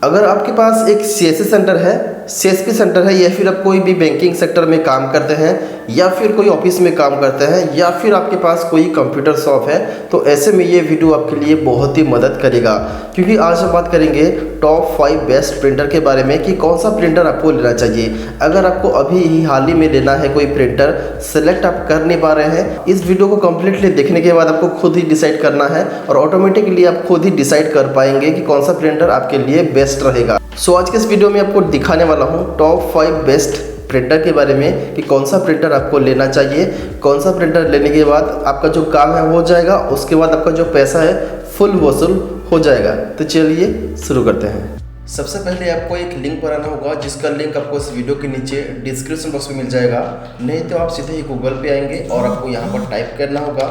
अगर आपके पास एक सीएससी सेंटर है, सीएसपी सेंटर है, या फिर आप कोई भी बैंकिंग सेक्टर में काम करते हैं, या फिर कोई ऑफिस में काम करते हैं, या फिर आपके पास कोई कंप्यूटर शॉप है, तो ऐसे में ये वीडियो आपके लिए बहुत ही मदद करेगा। क्योंकि आज हम बात करेंगे टॉप 5 बेस्ट प्रिंटर के बारे में कि कौन सा प्रिंटर आपको लेना चाहिए। अगर आपको अभी ही हाल ही में लेना है कोई प्रिंटर, सेलेक्ट आप कर नहीं पा रहे हैं, इस वीडियो को कम्प्लीटली देखने के बाद आपको खुद ही डिसाइड करना है और ऑटोमेटिकली आप खुद ही डिसाइड कर पाएंगे कि कौन सा प्रिंटर आपके लिए बेस्ट रहेगा। सो आज के इस वीडियो में आपको दिखाने वाला हूँ टॉप 5 बेस्ट प्रिंटर के बारे में कि कौन सा प्रिंटर आपको लेना चाहिए, कौन सा प्रिंटर लेने के बाद आपका जो काम है हो जाएगा, उसके बाद आपका जो पैसा है फुल वसूल हो जाएगा। तो चलिए शुरू करते हैं। सबसे पहले आपको एक लिंक बनाना होगा, जिसका लिंक आपको इस वीडियो के नीचे डिस्क्रिप्शन बॉक्स में मिल जाएगा। नहीं तो आप सीधे ही गूगल पे आएंगे और आपको यहाँ पर टाइप करना होगा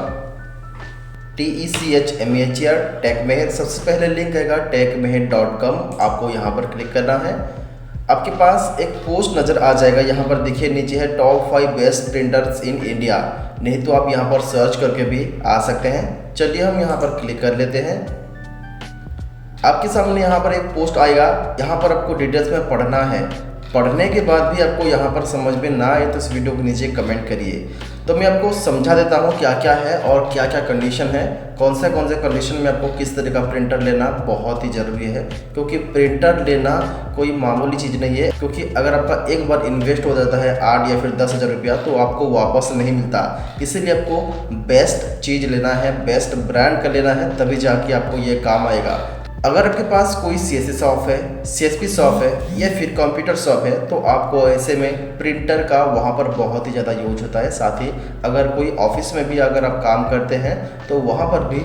TECHMEHER टेकमेहर। सबसे पहले लिंक आएगा techmeher.com, आपको यहाँ पर क्लिक करना है। आपके पास एक पोस्ट नज़र आ जाएगा, यहाँ पर देखिए नीचे है top 5 best printers in India. नहीं तो आप यहाँ पर सर्च करके भी आ सकते हैं। चलिए हम यहाँ पर क्लिक कर लेते हैं। आपके सामने यहाँ पर एक पोस्ट आएगा, यहाँ पर आपको डिटेल्स में पढ़ना है। पढ़ने के बाद भी आपको यहाँ पर समझ में ना आए तो इस वीडियो के नीचे कमेंट करिए। तो मैं आपको समझा देता हूँ क्या क्या है और क्या क्या कंडीशन है, कौन से कंडीशन में आपको किस तरह का प्रिंटर लेना बहुत ही ज़रूरी है। क्योंकि प्रिंटर लेना कोई मामूली चीज़ नहीं है, क्योंकि अगर आपका एक बार इन्वेस्ट हो जाता है 8 या फिर 10,000 रुपया तो आपको वापस नहीं मिलता। इसीलिए आपको बेस्ट चीज़ लेना है, बेस्ट ब्रांड का लेना है, तभी जाके आपको ये काम आएगा। अगर आपके पास कोई सीएससी शॉप है, सीएसपी शॉप है, या फिर कंप्यूटर शॉप है, तो आपको ऐसे में प्रिंटर का वहाँ पर बहुत ही ज़्यादा यूज होता है। साथ ही अगर कोई ऑफिस में भी अगर आप काम करते हैं तो वहाँ पर भी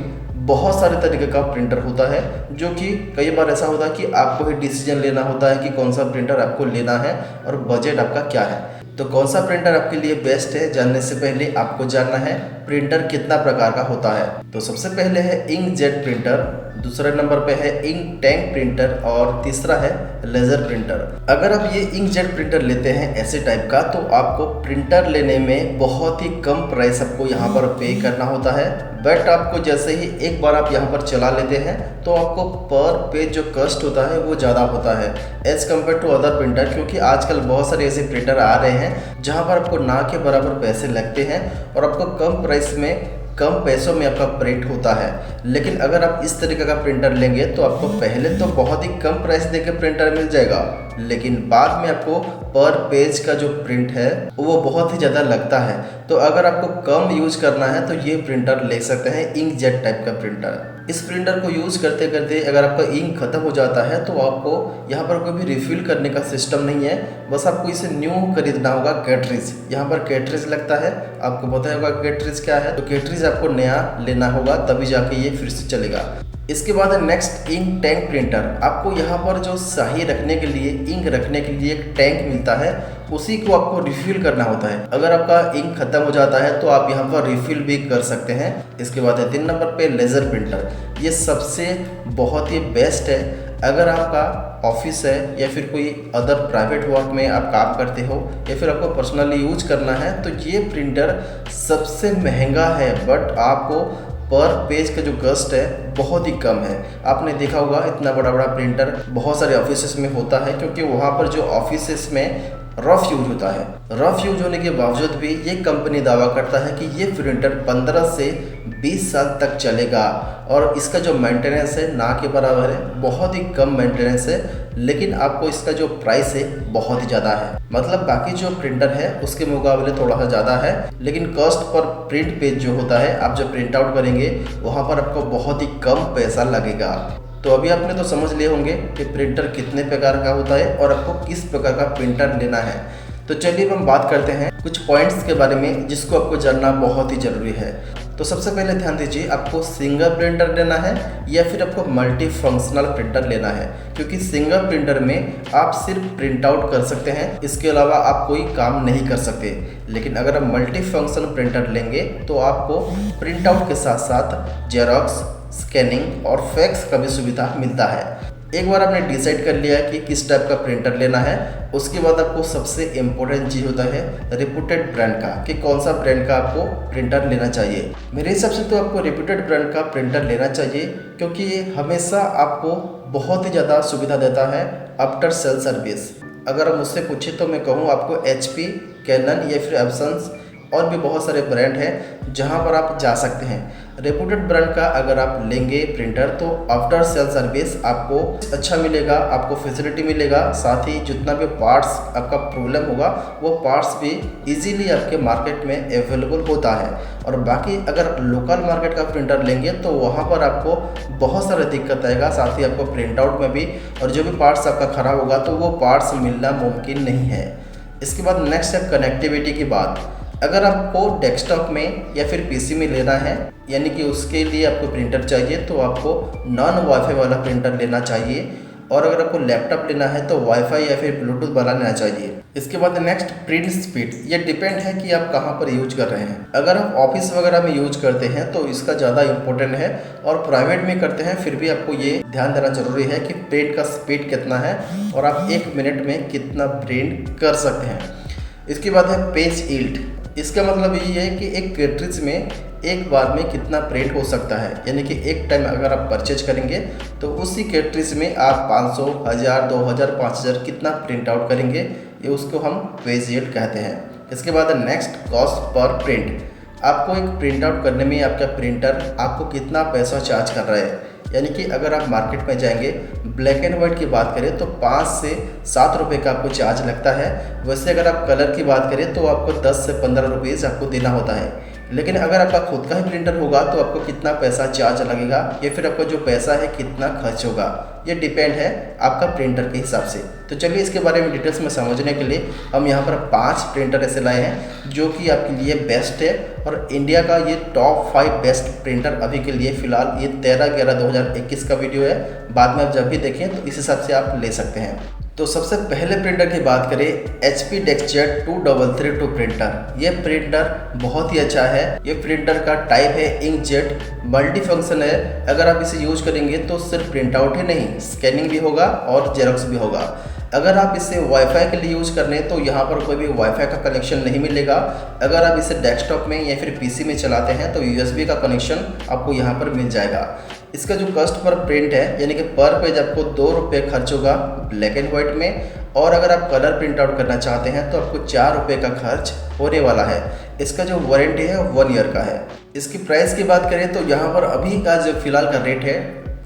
बहुत सारे तरीके का प्रिंटर होता है, जो कि कई बार ऐसा होता है कि आपको ही डिसीजन लेना होता है कि कौन सा प्रिंटर आपको लेना है और बजट आपका क्या है। तो कौन सा प्रिंटर आपके लिए बेस्ट है, जानने से पहले आपको जानना है प्रिंटर कितना प्रकार का होता है। तो सबसे पहले है इंकजेट प्रिंटर, दूसरे नंबर पे है इंक टैंक प्रिंटर और तीसरा है लेजर प्रिंटर। अगर आप ये इंकजेट प्रिंटर लेते हैं ऐसे टाइप का, तो आपको प्रिंटर लेने में बहुत ही कम प्राइस आपको यहाँ पर पे करना होता है। बट आपको जैसे ही एक बार आप यहाँ पर चला लेते हैं तो आपको पर पेज जो कॉस्ट होता है वो ज़्यादा होता है as compare to other printer. क्योंकि आजकल बहुत सारे ऐसे प्रिंटर आ रहे हैं जहाँ पर आपको ना के बराबर पैसे लगते हैं और आपको कम प्राइस में, कम पैसों में आपका प्रिंट होता है। लेकिन अगर आप इस तरीके का प्रिंटर लेंगे तो आपको पहले तो बहुत ही कम प्राइस देकर प्रिंटर मिल जाएगा, लेकिन बाद में आपको पर पेज का जो प्रिंट है वो बहुत ही ज़्यादा लगता है। तो अगर आपको कम यूज करना है तो ये प्रिंटर ले सकते हैं, इंकजेट टाइप का प्रिंटर। इस प्रिंटर को यूज़ करते करते अगर आपका इंक खत्म हो जाता है तो आपको यहाँ पर कोई भी रिफ़िल करने का सिस्टम नहीं है, बस आपको इसे न्यू खरीदना होगा कैटरिज। यहाँ पर कैटरिज लगता है, आपको पता होगा कैटरिज क्या है, तो कैटरिज आपको नया लेना होगा तभी जाके ये फिर से चलेगा। इसके बाद है नेक्स्ट इंक टैंक प्रिंटर। आपको यहाँ पर जो स्याही रखने के लिए, इंक रखने के लिए एक टैंक मिलता है, उसी को आपको रिफ़िल करना होता है। अगर आपका इंक खत्म हो जाता है तो आप यहाँ पर रिफ़िल भी कर सकते हैं। इसके बाद है 3 नंबर पे लेज़र प्रिंटर। ये सबसे बहुत ही बेस्ट है। अगर आपका ऑफिस है या फिर कोई अदर प्राइवेट वर्क में आप काम करते हो या फिर आपको पर्सनली यूज करना है तो ये प्रिंटर सबसे महंगा है, बट आपको पर पेज का जो कॉस्ट है बहुत ही कम है। आपने देखा होगा इतना बड़ा बड़ा प्रिंटर बहुत सारे ऑफिसेस में होता है, क्योंकि वहाँ पर जो ऑफिसेस में रफ यूज होता है। रफ यूज होने के बावजूद भी ये कंपनी दावा करता है कि ये प्रिंटर 15 से 20 साल तक चलेगा और इसका जो मेंटेनेंस है ना के बराबर है, बहुत ही कम मेंटेनेंस है। लेकिन आपको इसका जो प्राइस है बहुत ही ज़्यादा है, मतलब बाकी जो प्रिंटर है उसके मुकाबले थोड़ा सा ज़्यादा है, लेकिन कॉस्ट पर प्रिंट पेज जो होता है, आप जब प्रिंट आउट करेंगे वहाँ पर आपको बहुत ही कम पैसा लगेगा। तो अभी आपने तो समझ लिए होंगे कि प्रिंटर कितने प्रकार का होता है और आपको किस प्रकार का प्रिंटर लेना है। तो चलिए हम बात करते हैं कुछ पॉइंट्स के बारे में जिसको आपको जानना बहुत ही ज़रूरी है। तो सबसे पहले ध्यान दीजिए, आपको सिंगल प्रिंटर लेना है या फिर आपको मल्टी फंक्शनल प्रिंटर लेना है। क्योंकि सिंगल प्रिंटर में आप सिर्फ प्रिंट आउट कर सकते हैं, इसके अलावा आप कोई काम नहीं कर सकते। लेकिन अगर आप मल्टी फंक्शनल प्रिंटर लेंगे तो आपको प्रिंट आउट के साथ साथ जेरॉक्स, स्कैनिंग और फैक्स का भी सुविधा मिलता है। एक बार आपने डिसाइड कर लिया कि किस टाइप का प्रिंटर लेना है, उसके बाद आपको सबसे इम्पोर्टेंट चीज़ होता है रेप्यूटेड ब्रांड का, कि कौन सा ब्रांड का आपको प्रिंटर लेना चाहिए। मेरे हिसाब से तो आपको रेप्यूटेड ब्रांड का प्रिंटर लेना चाहिए, क्योंकि ये हमेशा आपको बहुत ही ज़्यादा सुविधा देता है आफ्टर सेल सर्विस। अगर आप मुझसे पूछे तो मैं कहूँ आपको HP, कैनन या फिर एप्सन्स और भी बहुत सारे ब्रांड हैं जहां पर आप जा सकते हैं। रेपुटेड ब्रांड का अगर आप लेंगे प्रिंटर तो आफ्टर सेल सर्विस आपको अच्छा मिलेगा, आपको फैसिलिटी मिलेगा, साथ ही जितना भी पार्ट्स आपका प्रॉब्लम होगा वो पार्ट्स भी इजीली आपके मार्केट में अवेलेबल होता है। और बाकी अगर लोकल मार्केट का प्रिंटर लेंगे तो वहाँ पर आपको बहुत सारा दिक्कत आएगा, साथ ही आपको प्रिंट आउट में भी और जो भी पार्ट्स आपका ख़राब होगा तो वो पार्ट्स मिलना मुमकिन नहीं है। इसके बाद नेक्स्ट है कनेक्टिविटी की बात। अगर आपको डेस्कटॉप में या फिर PC में लेना है, यानी कि उसके लिए आपको प्रिंटर चाहिए तो आपको नॉन वाईफाई वाला प्रिंटर लेना चाहिए, और अगर आपको लैपटॉप लेना है तो वाईफाई या फिर ब्लूटूथ वाला लेना चाहिए। इसके बाद नेक्स्ट प्रिंट स्पीड, ये डिपेंड है कि आप कहाँ पर यूज कर रहे हैं। अगर आप ऑफिस वगैरह में यूज करते हैं तो इसका ज़्यादा इंपॉर्टेंट है, और प्राइवेट में करते हैं फिर भी आपको ये ध्यान देना जरूरी है कि प्रिंट का स्पीड कितना है और आप 1 मिनट में कितना प्रिंट कर सकते हैं। इसके बाद है पेज यील्ड। इसका मतलब ये है कि एक कैट्रिज में एक बार में कितना प्रिंट हो सकता है, यानी कि एक टाइम अगर आप परचेज करेंगे तो उसी कैट्रिज में आप 500, 1000, 2000, 5000 कितना प्रिंट आउट करेंगे, ये उसको हम पेज यील्ड कहते हैं। इसके बाद नेक्स्ट कॉस्ट पर प्रिंट। आपको एक प्रिंट आउट करने में आपका प्रिंटर आपको कितना पैसा चार्ज कर रहा है, यानी कि अगर आप मार्केट में जाएंगे ब्लैक एंड वाइट की बात करें तो 5 से 7 रुपये का आपको चार्ज लगता है। वैसे अगर आप कलर की बात करें तो आपको 10 से 15 रुपीज़ आपको देना होता है। लेकिन अगर आपका खुद का ही प्रिंटर होगा तो आपको कितना पैसा चार्ज लगेगा या फिर आपका जो पैसा है कितना खर्च होगा, ये डिपेंड है आपका प्रिंटर के हिसाब से। तो चलिए इसके बारे में डिटेल्स में समझने के लिए हम यहाँ पर 5 प्रिंटर ऐसे लाए हैं जो कि आपके लिए बेस्ट है, और इंडिया का ये टॉप 5 बेस्ट प्रिंटर अभी के लिए फ़िलहाल ये 13/11/2021 का वीडियो है। बाद में आप जब भी देखें तो इस हिसाब से आप ले सकते हैं। तो सबसे पहले प्रिंटर की बात करें HP DeskJet 2332 प्रिंटर। ये प्रिंटर बहुत ही अच्छा है। ये प्रिंटर का टाइप है इंकजेट, मल्टी फंक्शन है। अगर आप इसे यूज करेंगे तो सिर्फ प्रिंट आउट ही नहीं, स्कैनिंग भी होगा और जेरोक्स भी होगा। अगर आप इसे वाईफाई के लिए यूज़ करने तो यहाँ पर कोई भी वाईफाई का कनेक्शन नहीं मिलेगा। अगर आप इसे डेस्कटॉप में या फिर PC में चलाते हैं तो USB का कनेक्शन आपको यहाँ पर मिल जाएगा। इसका जो कॉस्ट पर प्रिंट है, यानी कि पर पेज आपको 2 रुपये खर्च होगा ब्लैक एंड वाइट में, और अगर आप कलर प्रिंट आउट करना चाहते हैं तो आपको 4 रुपये का खर्च होने वाला है। इसका जो वारंटी है 1 ईयर का है। इसकी प्राइस की बात करें तो यहाँ पर अभी का जो फिलहाल का रेट है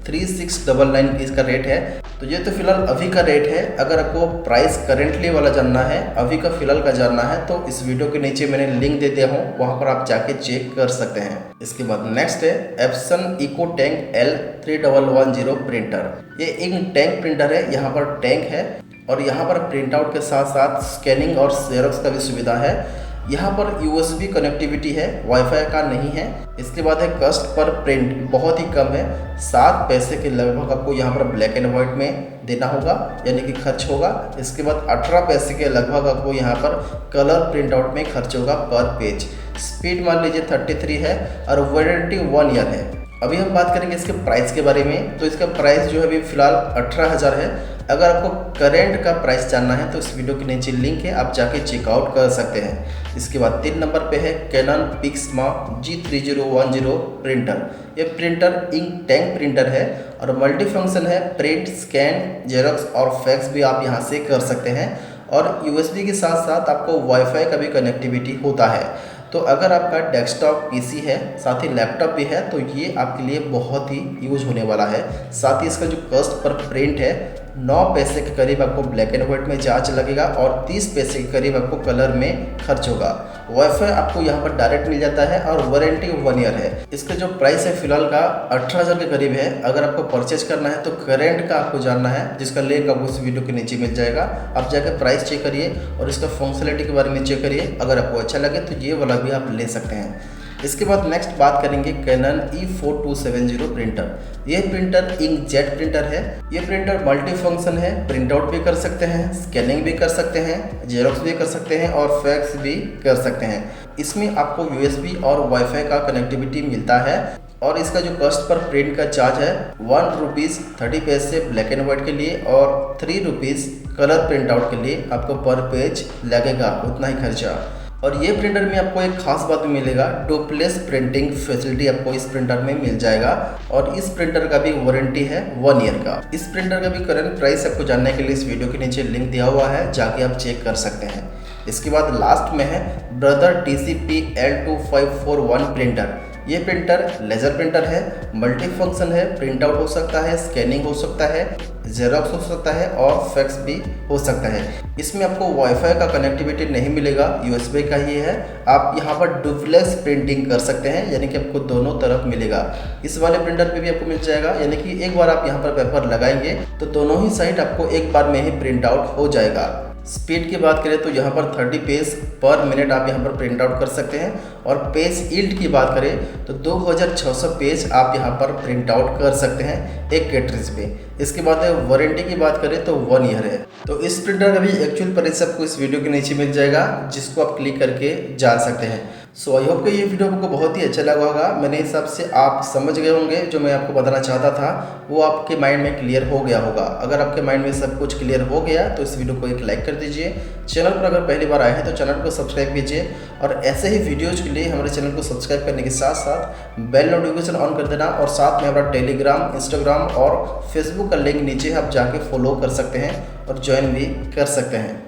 3699 इसका रेट है। तो ये तो फिलहाल अभी का रेट है। अगर आपको प्राइस करेंटली वाला जानना है, अभी का फिलहाल का जानना है, तो इस वीडियो के नीचे मैंने लिंक दे दिया हूँ, वहाँ पर आप जाके चेक कर सकते हैं। इसके बाद नेक्स्ट है एप्सन EcoTank L3110 प्रिंटर। ये एक टैंक प्रिंटर है, यहाँ पर टैंक है और यहाँ पर प्रिंट आउट के साथ साथ स्कैनिंग और जेरोक्स का भी सुविधा है। यहाँ पर USB कनेक्टिविटी है, वाईफाई का नहीं है। इसके बाद है कॉस्ट पर प्रिंट, बहुत ही कम है, 7 पैसे के लगभग आपको यहाँ पर ब्लैक एंड वाइट में देना होगा, यानी कि खर्च होगा। इसके बाद 18 पैसे के लगभग आपको यहाँ पर कलर प्रिंट आउट में खर्च होगा पर पेज। स्पीड मान लीजिए 33 है और वारंटी 1 ईयर है। अभी हम बात करेंगे इसके प्राइस के बारे में। तो इसका प्राइस जो है अभी फिलहाल 18,000 है। अगर आपको करेंट का प्राइस जानना है तो इस वीडियो के नीचे लिंक है, आप जाके चेकआउट कर सकते हैं। इसके बाद 3 नंबर पे है कैनन पिक्समा G3010 प्रिंटर। ये प्रिंटर इंक टैंक प्रिंटर है और मल्टी फंक्शन है। प्रिंट, स्कैन, जेरोक्स और फैक्स भी आप यहाँ से कर सकते हैं, और USB के साथ साथ आपको वाईफाई का भी कनेक्टिविटी होता है। तो अगर आपका डेस्कटॉप PC है, साथ ही लैपटॉप भी है, तो ये आपके लिए बहुत ही यूज होने वाला है। साथ ही इसका जो कॉस्ट पर प्रिंट है 9 पैसे के करीब आपको ब्लैक एंड वाइट में चार्ज लगेगा और 30 पैसे के करीब आपको कलर में खर्च होगा। वाईफाई आपको यहाँ पर डायरेक्ट मिल जाता है और वारंटी 1 ईयर है। इसका जो प्राइस है फिलहाल का 18,000 के करीब है। अगर आपको परचेज करना है तो करेंट का आपको जानना है, जिसका लिंक आपको इस वीडियो के नीचे मिल जाएगा। आप जाकर प्राइस चेक करिए और इसका फंक्शनलिटी के बारे में चेक करिए। अगर आपको अच्छा लगे तो ये वाला भी आप ले सकते हैं। इसके बाद नेक्स्ट बात करेंगे कैनन E4270 प्रिंटर। यह प्रिंटर इंकजेट प्रिंटर है। ये प्रिंटर मल्टी फंक्शन है, प्रिंट आउट भी कर सकते हैं, स्कैनिंग भी कर सकते हैं, जेरोक्स भी कर सकते हैं और फैक्स भी कर सकते हैं। इसमें आपको USB और वाईफाई का कनेक्टिविटी मिलता है, और इसका जो कॉस्ट पर प्रिंट का चार्ज है 1 रुपीज़ 30 पैसे ब्लैक एंड वाइट के लिए और 3 रुपीज़ कलर प्रिंट आउट के लिए आपको पर पेज लगेगा, उतना ही खर्चा। और ये प्रिंटर में आपको एक खास बात भी मिलेगा, डुप्लेक्स प्रिंटिंग फैसिलिटी आपको इस प्रिंटर में मिल जाएगा। और इस प्रिंटर का भी वारंटी है 1 ईयर का। इस प्रिंटर का भी करंट प्राइस आपको जानने के लिए इस वीडियो के नीचे लिंक दिया हुआ है, जाके आप चेक कर सकते हैं। इसके बाद लास्ट में है ब्रदर TCP L2541 प्रिंटर। ये प्रिंटर लेजर प्रिंटर है, मल्टी फंक्शन है, प्रिंट आउट हो सकता है, स्कैनिंग हो सकता है, जेरोक्स हो सकता है और फैक्स भी हो सकता है। इसमें आपको वाईफाई का कनेक्टिविटी नहीं मिलेगा, USB का ही है। आप यहाँ पर डुप्लेक्स प्रिंटिंग कर सकते हैं, यानी कि आपको दोनों तरफ मिलेगा। इस वाले प्रिंटर पे भी आपको मिल जाएगा, यानी कि एक बार आप यहाँ पर पेपर लगाएंगे तो दोनों ही साइड आपको एक बार में ही प्रिंट आउट हो जाएगा। स्पीड की बात करें तो यहाँ पर 30 पेज पर मिनट आप यहाँ पर प्रिंट आउट कर सकते हैं। और पेज यील्ड की बात करें तो 2600 पेज आप यहाँ पर प्रिंट आउट कर सकते हैं एक कैटरेज पे। इसके बाद वारंटी की बात करें तो 1 ईयर है। तो इस प्रिंटर का भी एक्चुअल प्राइस आपको इस वीडियो के नीचे मिल जाएगा, जिसको आप क्लिक करके जान सकते हैं। सो आई होप कि ये वीडियो आपको बहुत ही अच्छा लगा होगा। मेरे हिसाब से आप समझ गए होंगे, जो मैं आपको बताना चाहता था वो आपके माइंड में क्लियर हो गया होगा। अगर आपके माइंड में सब कुछ क्लियर हो गया तो इस वीडियो को एक लाइक कर दीजिए। चैनल पर अगर पहली बार आए हैं तो चैनल को सब्सक्राइब कीजिए, और ऐसे ही वीडियोज़ के लिए हमारे चैनल को सब्सक्राइब करने के साथ साथ बेल नोटिफिकेशन ऑन कर देना। और साथ में हमारा टेलीग्राम, इंस्टाग्राम और फेसबुक का लिंक नीचे आप जाके फॉलो कर सकते हैं और ज्वाइन भी कर सकते हैं।